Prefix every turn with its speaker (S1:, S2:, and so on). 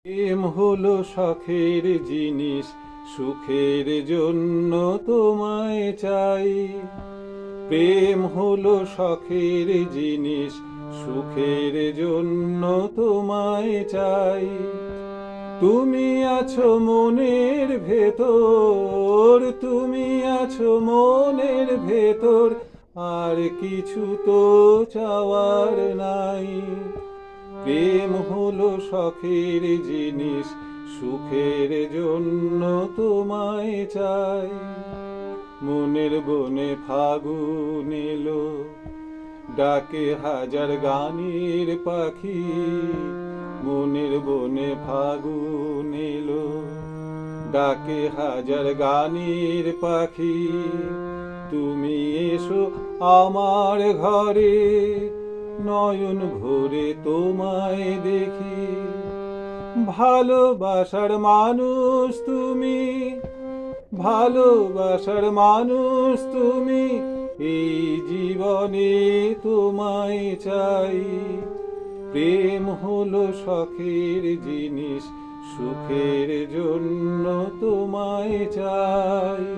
S1: প্রেম হলো শখের জিনিস, সুখের জন্য তোমায় চাই। প্রেম হলো শখের জিনিস, সুখের জন্য তোমায় চাই। তুমি আছো মনের ভেতর, তুমি আছো মনের ভেতর, আর কিছু তো চাওয়ার নাই। প্রেম হলো শখের জিনিস, সুখের জন্য তোমায় চাই। মনের বনে ফাগুন এলো, ডাকে হাজার গানের পাখি। মনের বনে ফাগুন এলো, ডাকে হাজার গানের পাখি। তুমি এসো আমার ঘরে, নয়ন ভরে তোমায় দেখি। ভালোবাসার মানুষ তুমি, ভালোবাসার মানুষ তুমি, এই জীবনে তোমায় চাই। প্রেম হলো শখের জিনিস, সুখের জন্য তোমায় চাই।